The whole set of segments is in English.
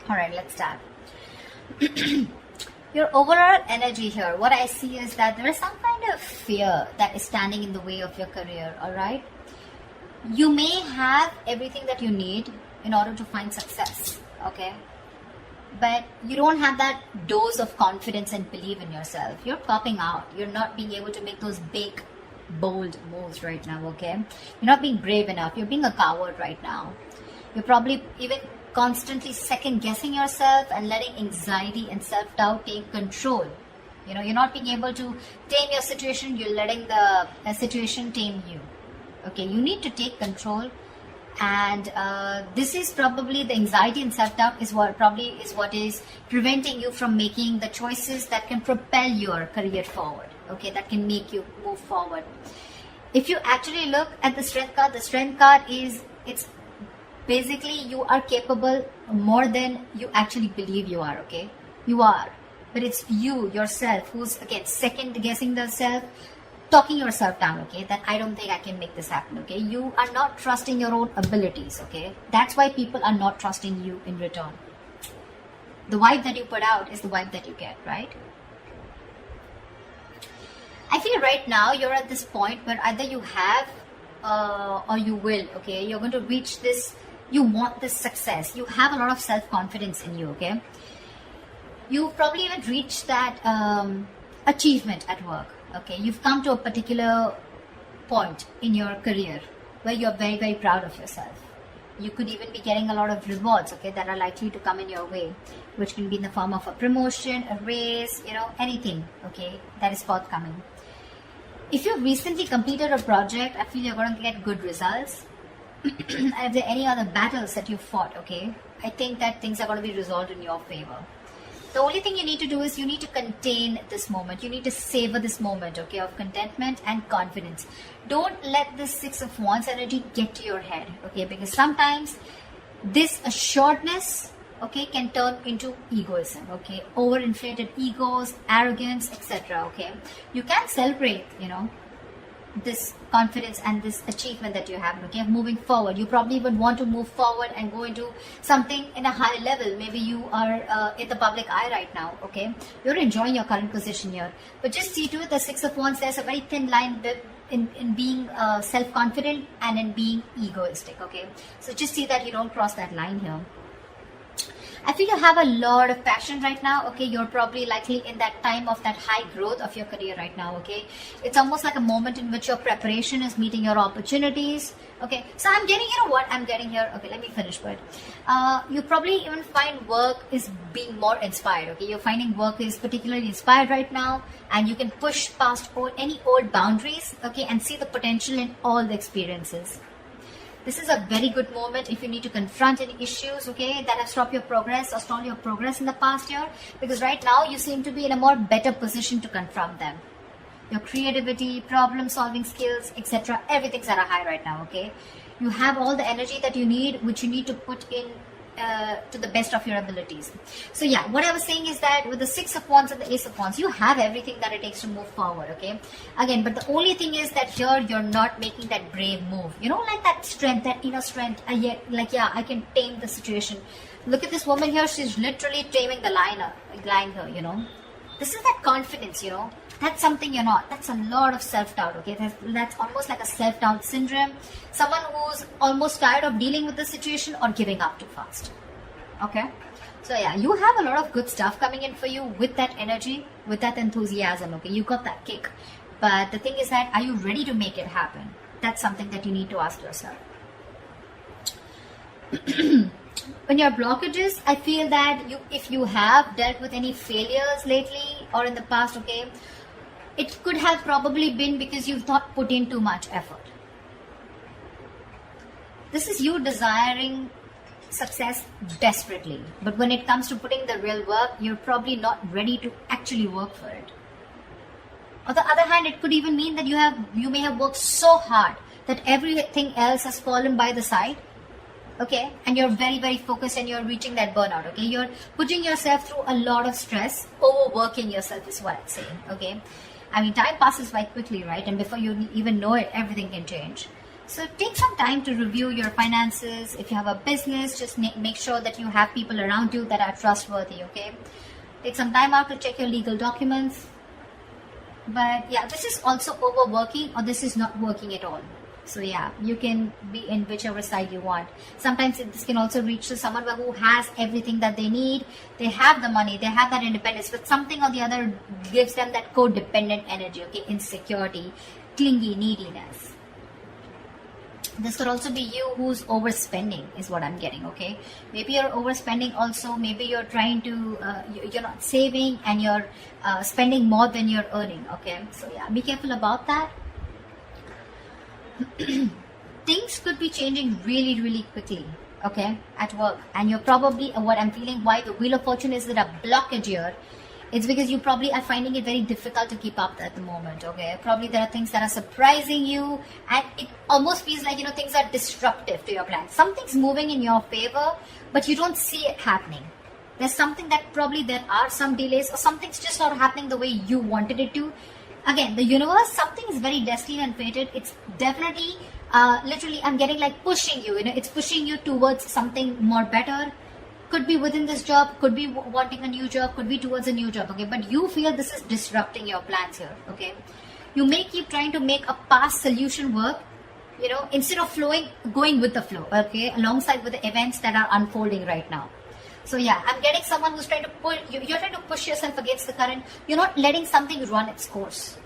All right, let's start. Your overall energy here, what I see is that there is some kind of fear that is standing in the way of your career. All right, you may have everything that you need in order to find success, okay, but you don't have that dose of confidence and belief in yourself. You're popping out. You're not being able to make those big bold moves right now, okay? You're not being brave enough. You're being a coward right now. You're probably even constantly second guessing yourself and letting anxiety and self-doubt take control. You know, you're not being able to tame your situation. You're letting the situation tame you. Okay, you need to take control, and this is probably the anxiety and self-doubt is what is preventing you from making the choices that can propel your career forward. Okay, that can make you move forward. If you actually look at the strength card is, it's basically you are capable more than you actually believe you are. Okay, you are, but it's you yourself who's again second guessing the self, talking yourself down. Okay, that I don't think I can make this happen. Okay, you are not trusting your own abilities. Okay, that's why people are not trusting you in return. The vibe that you put out is the vibe that you get, right? I feel right now you're at this point where either you have or you will. Okay, you're going to reach this. You want this success. You have a lot of self-confidence in you. Okay, you've probably even reached that achievement at work. Okay, you've come to a particular point in your career where you're very, very proud of yourself. You could even be getting a lot of rewards, okay, that are likely to come in your way, which can be in the form of a promotion, a raise, you know, anything, okay, that is forthcoming. If you've recently completed a project, I feel you're going to get good results. If there are any other battles that you fought, okay, I think that things are going to be resolved in your favor. The only thing you need to do is you need to contain this moment. You need to savor this moment, okay, of contentment and confidence. Don't let this Six of Wands energy get to your head, okay, because sometimes this assuredness, okay, can turn into egoism, okay, overinflated egos, arrogance, etc., okay. You can celebrate, you know, this confidence and this achievement that you have, okay, moving forward. You probably would want to move forward and go into something in a higher level. Maybe you are in the public eye right now, okay, you're enjoying your current position here, but just see to it, the Six of Wands, there's a very thin line in being self-confident and in being egoistic, okay, so just see that you don't cross that line here. I feel you have a lot of passion right now, okay. You're probably likely in that time of that high growth of your career right now, okay. It's almost like a moment in which your preparation is meeting your opportunities, okay. So I'm getting, you know what I'm getting here, okay, let me finish, but you probably even find work is being more inspired, okay. You're finding work is particularly inspired right now, and you can push past any old boundaries, okay, and see the potential in all the experiences. This is a very good moment if you need to confront any issues, okay, that have stopped your progress or stalled your progress in the past year, because right now you seem to be in a more better position to confront them. Your creativity, problem solving skills, etc., everything's at a high right now, okay. You have all the energy that you need, which you need to put in to the best of your abilities. So yeah, what I was saying is that with the Six of Wands and the Ace of Wands, you have everything that it takes to move forward, okay. Again, but the only thing is that here you're not making that brave move, you know, like that strength, that inner strength, like, yeah, I can tame the situation. Look at this woman here, she's literally taming the line here, you know. This is that confidence, you know. That's something you're not. That's a lot of self-doubt, okay. That's almost like a self-doubt syndrome. Someone who's almost tired of dealing with the situation or giving up too fast, okay. So yeah, you have a lot of good stuff coming in for you with that energy, with that enthusiasm, okay. You got that kick, but the thing is that, are you ready to make it happen? That's something that you need to ask yourself. When your blockages, I feel that if you have dealt with any failures lately or in the past, okay, it could have probably been because you've not put in too much effort. This is you desiring success desperately, but when it comes to putting the real work, you're probably not ready to actually work for it. On the other hand, it could even mean that you may have worked so hard that everything else has fallen by the side, okay, and you're very, very focused and you're reaching that burnout, okay. You're putting yourself through a lot of stress, overworking yourself is what I'm saying, okay. I mean, time passes by quickly, right? And before you even know it, everything can change. So take some time to review your finances. If you have a business, just make sure that you have people around you that are trustworthy, okay? Take some time out to check your legal documents. But yeah, this is also overworking, or this is not working at all. So yeah, you can be in whichever side you want. Sometimes this can also reach to someone who has everything that they need. They have the money, they have that independence, but something or the other gives them that codependent energy, okay? Insecurity, clingy, neediness. This could also be you who's overspending, is what I'm getting, okay? Maybe you're overspending also. Maybe you're trying to, you're not saving and you're spending more than you're earning, okay? So yeah, be careful about that. Things could be changing really, really quickly, okay, at work. And you're probably, what I'm feeling, why the Wheel of Fortune is that a blockage here. It's because you probably are finding it very difficult to keep up at the moment, okay? Probably there are things that are surprising you, and it almost feels like, things are disruptive to your plans. Something's moving in your favor, but you don't see it happening. There's something that probably there are some delays, or something's just not happening the way you wanted it to. Again, the universe, something is very destined and fated. It's definitely, literally, I'm getting like pushing you, it's pushing you towards something more better. Could be within this job, could be wanting a new job, could be towards a new job, okay? But you feel this is disrupting your plans here, okay? You may keep trying to make a past solution work, instead of going with the flow, okay? Alongside with the events that are unfolding right now. So yeah, I'm getting someone who's trying to pull, you're trying to push yourself against the current. You're not letting something run its course,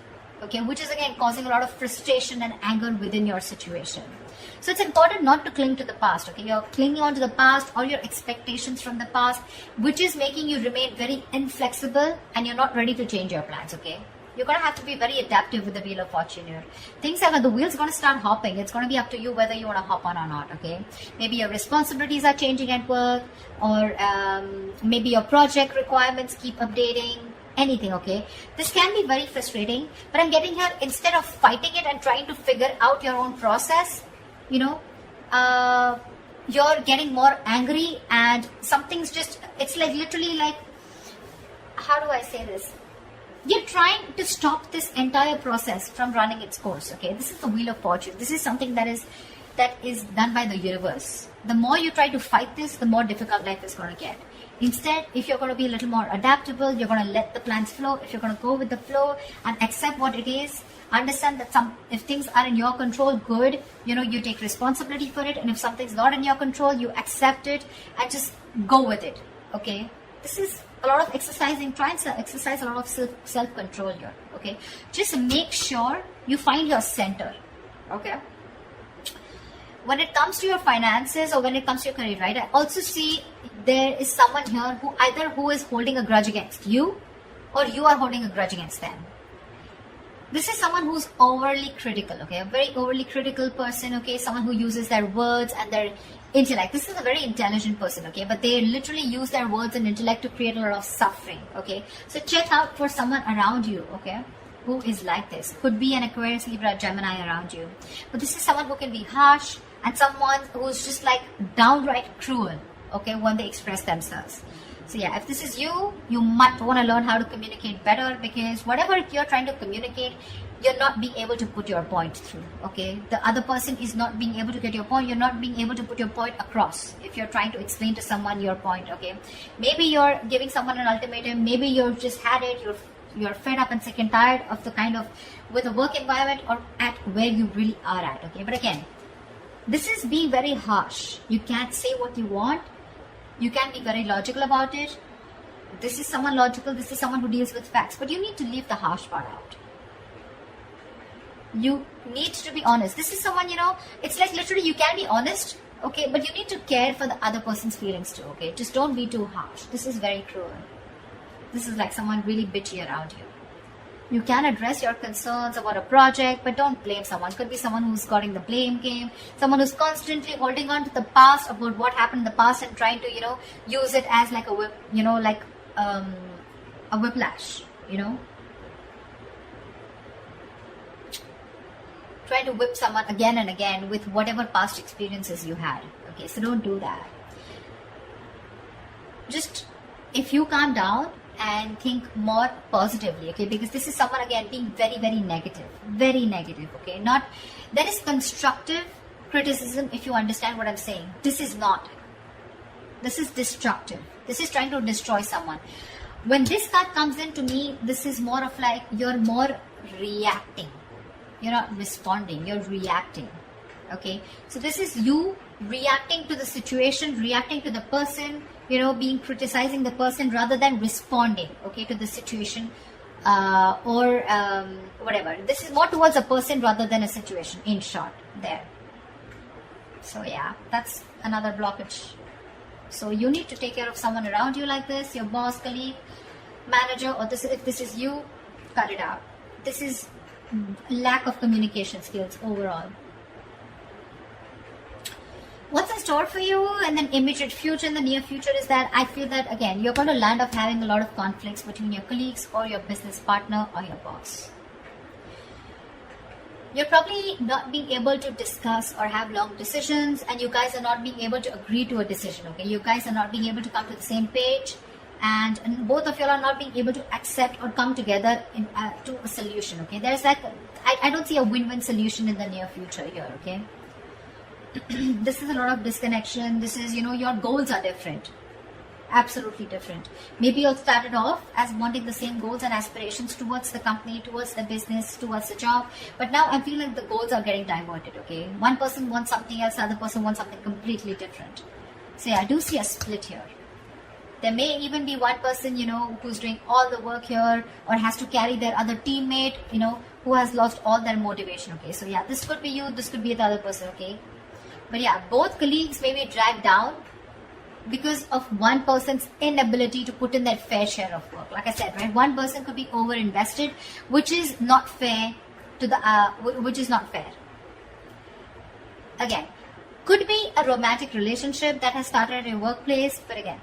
okay? Which is again causing a lot of frustration and anger within your situation. So it's important not to cling to the past, okay? You're clinging on to the past or your expectations from the past, which is making you remain very inflexible and you're not ready to change your plans, okay? You're going to have to be very adaptive with the Wheel of Fortune here. Things are, the wheel's going to start hopping. It's going to be up to you whether you want to hop on or not, okay? Maybe your responsibilities are changing at work, or maybe your project requirements keep updating. Anything, okay? This can be very frustrating, but I'm getting here, instead of fighting it and trying to figure out your own process, you're getting more angry, and something's just, it's like literally like, how do I say this? You're trying to stop this entire process from running its course, okay? This is the Wheel of Fortune. This is something that is done by the universe. The more you try to fight this, the more difficult life is going to get. Instead, if you're going to be a little more adaptable, you're going to let the plans flow. If you're going to go with the flow and accept what it is, understand that if things are in your control, good, you take responsibility for it. And if something's not in your control, you accept it and just go with it, okay? This is a lot of exercising. Try and exercise a lot of self-control here, okay? Just make sure you find your center, okay? When it comes to your finances or when it comes to your career, right, I also see there is someone here who is holding a grudge against you, or you are holding a grudge against them. This is someone who's overly critical, okay? A very overly critical person, okay? Someone who uses their words and their intellect. This is a very intelligent person, okay? But they literally use their words and intellect to create a lot of suffering, okay? So check out for someone around you, okay, who is like this. Could be an Aquarius, Libra, Gemini around you. But this is someone who can be harsh and someone who's just like downright cruel, okay, when they express themselves. So yeah, if this is you, you might want to learn how to communicate better, because whatever you're trying to communicate, you're not being able to put your point through, okay? The other person is not being able to get your point. You're not being able to put your point across if you're trying to explain to someone your point, okay? Maybe you're giving someone an ultimatum. Maybe you've just had it. You're fed up and sick and tired of the kind of, with a work environment or at where you really are at, okay? But again, this is being very harsh. You can't say what you want. You can be very logical about it. This is someone logical. This is someone who deals with facts. But you need to leave the harsh part out. You need to be honest. This is someone, it's like literally you can be honest, okay? But you need to care for the other person's feelings too, okay? Just don't be too harsh. This is very cruel. This is like someone really bitchy around you. You can address your concerns about a project, but don't blame someone. Could be someone who's got in the blame game, someone who's constantly holding on to the past, about what happened in the past, and trying to, use it as like a whip, like a whiplash, Trying to whip someone again and again with whatever past experiences you had. Okay, so don't do that. Just, if you calm down, and think more positively, okay? Because this is someone, again, being very, very negative, okay? Not, there is constructive criticism, if you understand what I'm saying. This is not. This is destructive. This is trying to destroy someone. When this card comes in, to me, this is more of like, you're more reacting. You're not responding, you're reacting, okay? So this is you reacting to the situation, reacting to the person, you know, being criticizing the person rather than responding, okay, to the situation or whatever. This is more towards a person rather than a situation, in short, there. So yeah, that's another blockage. So you need to take care of someone around you like this, your boss, colleague, manager, or this, if this is you, cut it out. This is lack of communication skills overall. What's in store for you in the immediate future, in the near future, is that I feel that, again, you're going to land up having a lot of conflicts between your colleagues or your business partner or your boss. You're probably not being able to discuss or have long decisions, and you guys are not being able to agree to a decision, okay? You guys are not being able to come to the same page, and both of you are not being able to accept or come together to a solution, okay? There's like, I don't see a win-win solution in the near future here, okay? This is a lot of disconnection. This is, you know, your goals are different. Absolutely different. Maybe you started off as wanting the same goals and aspirations towards the company, towards the business, towards the job. But now I feel like the goals are getting diverted, okay? One person wants something else, the other person wants something completely different. So yeah, I do see a split here. There may even be one person, you know, who's doing all the work here or has to carry their other teammate, you know, who has lost all their motivation, okay? So yeah, this could be you, this could be the other person, okay? But yeah, both colleagues may be dragged down because of one person's inability to put in their fair share of work. Like I said, right? One person could be over-invested, which is not fair to the, which is not fair. Again, could be a romantic relationship that has started at your workplace, but again,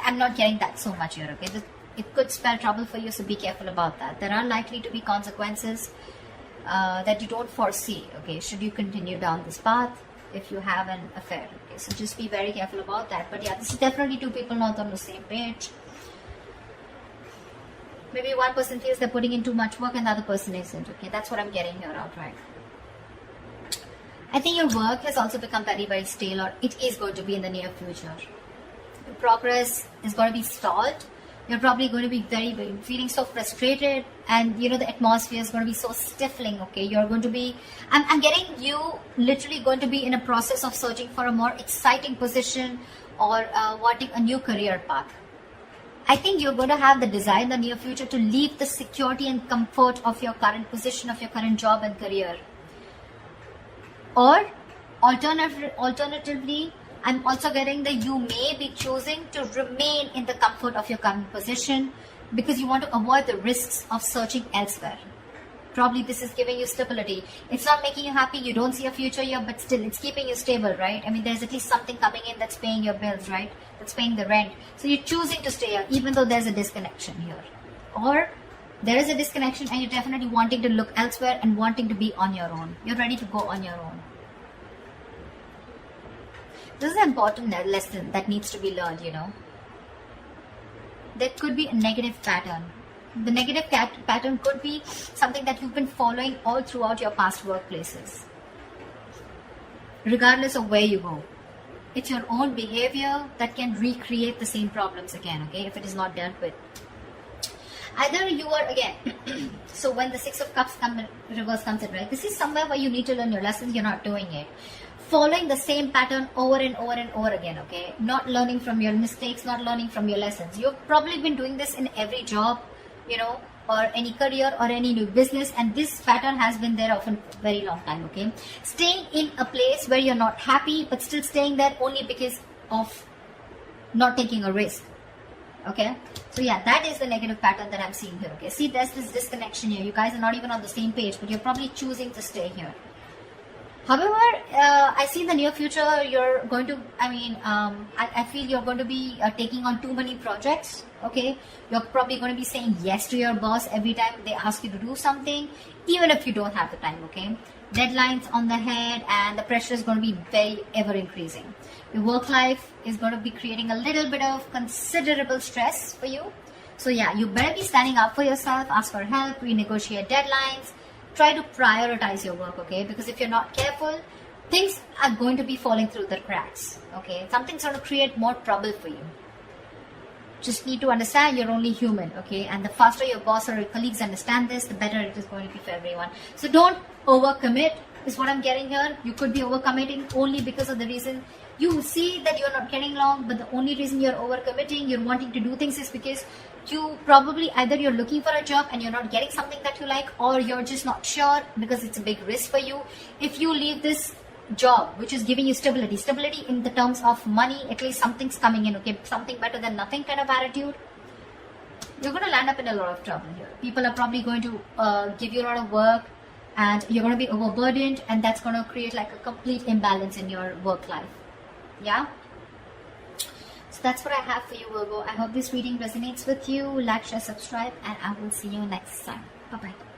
I'm not getting that so much here, okay? It could spell trouble for you, so be careful about that. There are likely to be consequences that you don't foresee, okay, should you continue down this path if you have an affair, okay? So just be very careful about that. But yeah, this is definitely two people not on the same page. Maybe one person feels they're putting in too much work and the other person isn't, okay? That's what I'm getting here outright. I think your work has also become very, very stale, or it is going to be in the near future. Your progress is going to be stalled. You're probably going to be feeling so frustrated, and you know the atmosphere is going to be so stifling, okay? You're going to be, I'm getting you literally going to be in a process of searching for a more exciting position or wanting a new career path. I think you're going to have the desire in the near future to leave the security and comfort of your current position, of your current job and career. Or alternatively, I'm also getting that you may be choosing to remain in the comfort of your current position because you want to avoid the risks of searching elsewhere. Probably this is giving you stability. It's not making you happy, you don't see a future here, but still it's keeping you stable, right? I mean, there's at least something coming in that's paying your bills, right? That's paying the rent. So you're choosing to stay here even though there's a disconnection here. Or there is a disconnection and you're definitely wanting to look elsewhere and wanting to be on your own. You're ready to go on your own. This is an important lesson that needs to be learned, you know. There could be a negative pattern. The negative pattern could be something that you've been following all throughout your past workplaces. Regardless of where you go. It's your own behavior that can recreate the same problems again, okay, if it is not dealt with. Either you are, again, so when the Six of Cups reverse comes in, right, this is somewhere where you need to learn your lessons, you're not doing it. Following the same pattern over and over and over again, okay? Not learning from your mistakes, not learning from your lessons. You've probably been doing this in every job, you know, or any career or any new business, and this pattern has been there often for a very long time, okay? Staying in a place where you're not happy, but still staying there only because of not taking a risk, okay? So yeah, that is the negative pattern that I'm seeing here, okay? See, there's this disconnection here. You guys are not even on the same page, but you're probably choosing to stay here. However, I see in the near future, you're going to, I feel you're going to be taking on too many projects, okay? You're probably going to be saying yes to your boss every time they ask you to do something, even if you don't have the time, okay? Deadlines on the head, and the pressure is going to be very ever increasing. Your work life is going to be creating a little bit of considerable stress for you. So yeah, you better be standing up for yourself, ask for help, renegotiate deadlines, try to prioritize your work, okay? Because if you're not careful, things are going to be falling through the cracks, okay? Something's going to create more trouble for you. Just need to understand you're only human, okay? And the faster your boss or your colleagues understand this, the better it is going to be for everyone. So don't overcommit, is what I'm getting here. You could be overcommitting only because of the reason you see that you're not getting along, but the only reason you're overcommitting, you're wanting to do things, is because you probably either you're looking for a job and you're not getting something that you like, or you're just not sure because it's a big risk for you. If you leave this job which is giving you stability in the terms of money, at least something's coming in, okay, something better than nothing kind of attitude, you're going to land up in a lot of trouble here. People are probably going to give you a lot of work, and you're going to be overburdened, and that's going to create like a complete imbalance in your work life. Yeah, so that's what I have for you, Virgo. I hope this reading resonates with you. Like, share, subscribe, and I will see you next time. Bye bye.